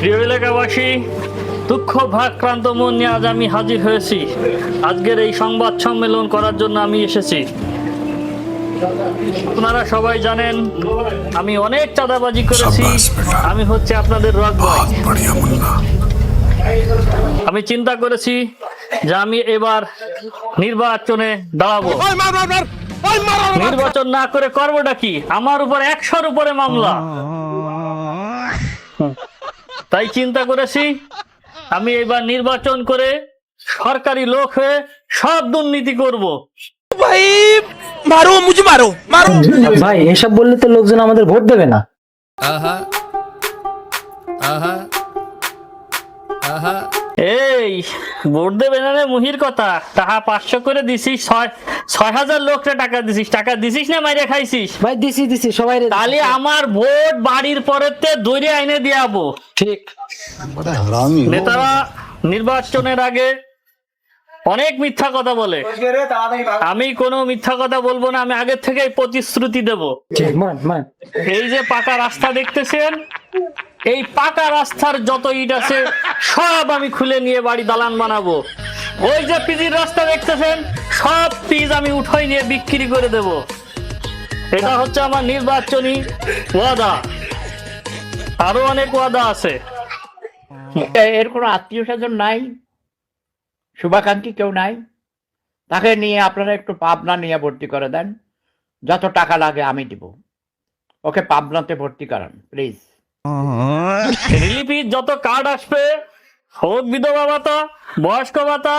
প্রিয় এলাকাবাসী, দুঃখ ভারাক্রান্ত মন নিয়ে আজ আমি হাজির হয়েছি। আজকের এই সংবাদ সম্মেলন করার জন্য আমি এসেছি। আপনারা সবাই জানেন আমি অনেক চাঁদাবাজি করেছি। আমি হচ্ছে আপনাদের রক ভাই। আমি চিন্তা করেছি যে আমি এবার নির্বাচনে দাঁড়াবো। নির্বাচন না করে করবোটা কি? আমার উপর 100-র উপরে মামলা। তাই চিন্তা করেছি আমি এবার নির্বাচন করে সরকারি লোক হয়ে সব দুর্নীতি করব। ভাই মারো, মুঝে মারো মারো। ভাই এসব বললে তো লোকজন আমাদের ভোট দেবে না। এই ভোট দেবে না রে মুহির কথা। টাকা 500 করে দিছিস, 6,000 লোকরে টাকা দিছিস। টাকা দিছিস না মাইরে খাইছিস? ভাই দিছি সবাই। তাহলে আমার ভোট বাড়ির পরেতে দৈরে আইনে দিয়াবো। ঠিক। নেতারা নির্বাচনের আগে অনেক মিথ্যা কথা বলে। আমি কোনো মিথ্যা কথা বলবো না। আমি আগে থেকেই প্রতিশ্রুতি দেব। এই যে পাকা রাস্তা দেখতেছেন, এই পাকা রাস্তার যত ইট আছে সব আমি খুলে নিয়ে বাড়ি দালান বানাবো। ওই যে পিজির রাস্তা দেখতেছেন, সব পিজ আমি উঠাই নিয়ে বিক্রি করে দেব। এটা হচ্ছে আমার নির্বাচনী ওয়াদা। আরো অনেক ওয়াদা আছে। এর কোনো আত্মীয় স্বজন নাই, শুভাকাঙ্ক্ষী কেউ নাই? তাকে নিয়ে আপনারা একটু পাবনা নিয়ে ভর্তি করে দেন। যত টাকা লাগে আমি দিব। ওকে পাবনাতে ভর্তি করান প্লিজ। রিলিফের যত কার্ড আসবে, হোক বিধবা ভাতা, বয়স্ক ভাতা,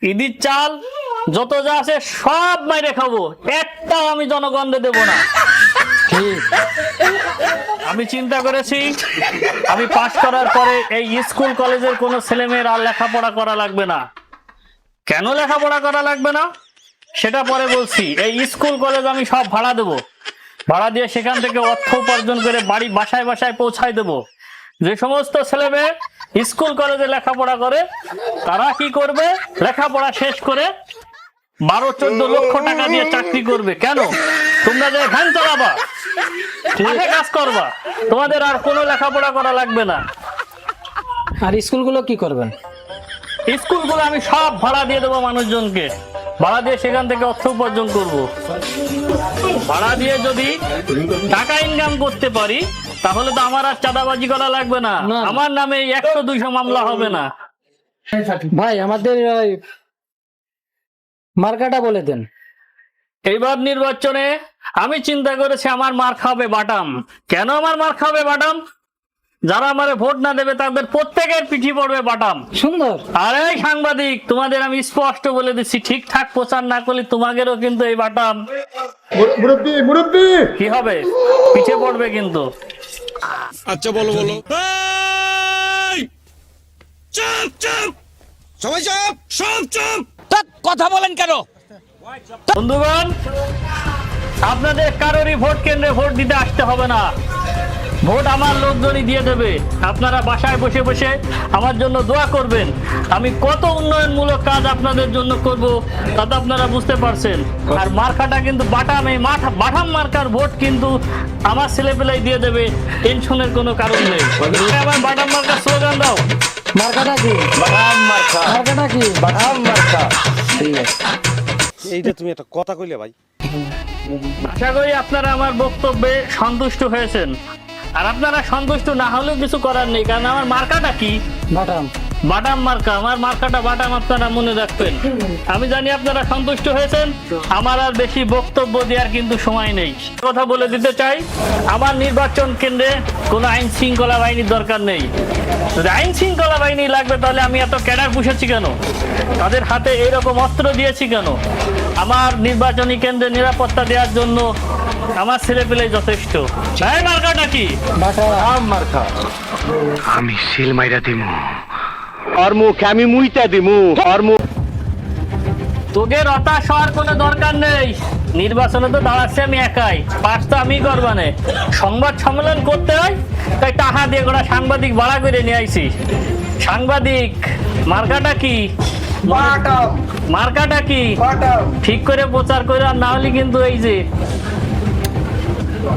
ঈদের চাল, যত যা আছে সব মাইরে খাবো। একটাও আমি জনগণকে দেব না। আমি চিন্তা করেছি আমি পাশ করার পরে এই স্কুল কলেজের কোনো ছেলেমেয়ের আর লেখাপড়া করা লাগবে না। কেন লেখাপড়া করা লাগবে না সেটা পরে বলছি। এই স্কুল কলেজ আমি সব ভাড়া দেবো। ভাড়া দিয়ে সেখান থেকে অর্থ উপার্জন করে বাড়ি বাসায় বাসায় পৌঁছায় দেবো। যে সমস্ত ছেলেমেয়ে স্কুল কলেজে লেখাপড়া করে তারা কি করবে? লেখাপড়া শেষ করে 12-14 লক্ষ টাকা দিয়ে চাকরি করবে। কেন? তোমরা যে ভ্যান চালাবা, মাঠে কাজ করবা, তোমাদের আর কোনো লেখাপড়া করা লাগবে না। আর স্কুলগুলো কি করবেন? স্কুলগুলো আমি সব ভাড়া দিয়ে দেবো মানুষজনকে। ভাড়া দিয়ে সেখান থেকে অর্থ উপার্জন করব। ভাড়া দিয়ে যদি টাকা ইনকাম করতে পারি তাহলে তো আমার আর চাঁদাবাজি করা লাগবে না। আমার নামে 100-200 মামলা হবে না। ভাই আমাদের মার্কাটা বলে দেন। এইবার নির্বাচনে আমি চিন্তা করেছি আমার মার খাবে বাটাম। কেন আমার মার খাবে বাটাম? যারা আমারে ভোট না দেবে তাদের প্রত্যেকের পিঠি পড়বে বাটাম। সুন্দর। আরে সাংবাদিক, তোমাদের আমি স্পষ্ট বলে দিচ্ছি, ঠিকঠাক প্রচার না করলে তোমাদেরও কিন্তু এই বাটাম কি হবে, পিঠে পড়বে কিন্তু। আচ্ছা বলো বলো। চুপ চুপ, সবাই চুপ, সব চুপ। কথা বলেন কেন? বন্ধুগণ, আপনাদের কারোরই ভোট কেন্দ্রে ভোট দিতে আসতে হবে না। ভোট আমার লোকজনই দিয়ে দেবে। আপনারা বাসায় বসে বসে আমার জন্য দোয়া করবেন। আমি কত উন্নয়নমূলক কাজ আপনাদের জন্য করব তা তো আপনারা বুঝতে পারছেন। আর মার্কাটা কিন্তু বাটাম, এই বাটাম মার্কার ভোট কিন্তু আমার ছেলেপেলাই দিয়ে দেবে। টেনশনের কোনো কারণ নেই। আমার বাটাম মার্কার স্লোগান দাও। মার্কাটা কি? বাটাম মার্কা। মার্কাটা কি? বাটাম মার্কা। ঠিক আছে। এইটা তুমি একটা কথা কইলে ভাই। আশা করি আপনারা আমার বক্তব্যে সন্তুষ্ট হয়েছেন। আর আপনারা সন্তুষ্ট না হলেও কিছু করার নেই, কারণ আমার মার্কাটা কি? বাটাম। বাটাম মার্কা। আমার মার্কাটা বাটাম, আপনারা মনে রাখবেন। আমি জানি আপনারা সন্তুষ্ট হয়েছেন। আমার আর বেশি বক্তব্য দেওয়ার কিন্তু সময় নেই। কথা বলে দিতে চাই, আমার নির্বাচন কেন্দ্রে কোনো আইন শৃঙ্খলা বাহিনীর দরকার নেই। যদি আইন শৃঙ্খলা বাহিনী লাগবে তাহলে আমি এত ক্যাডার পুষেছি কেন? তাদের হাতে এইরকম অস্ত্র দিয়েছি কেন? আমার নির্বাচনী কেন্দ্রে নিরাপত্তা দেওয়ার জন্য আমার ছেলেপেলেই যথেষ্ট। তাই মার্কাটা কি? বাটাম মার্কা। আমি সিল মাইরা দিমু, আর মুখে আমি মুইতা দিমু, আর মুখ। তোকে হতাশ হওয়ার কোনো দরকার নেই। নির্বাচনে তো দাঁড়াচ্ছে আমি একাই, পাস তো আমি করবানে। সংবাদ সম্মেলন করতে হয় তাই টাকা দিয়ে গোটা সাংবাদিক ভাড়া করে নিয়ে আইছি। সাংবাদিক, মার্কাটা কি? মার্কাটা কি ঠিক করে প্রচার করে, আর না হলে কিন্তু এই যে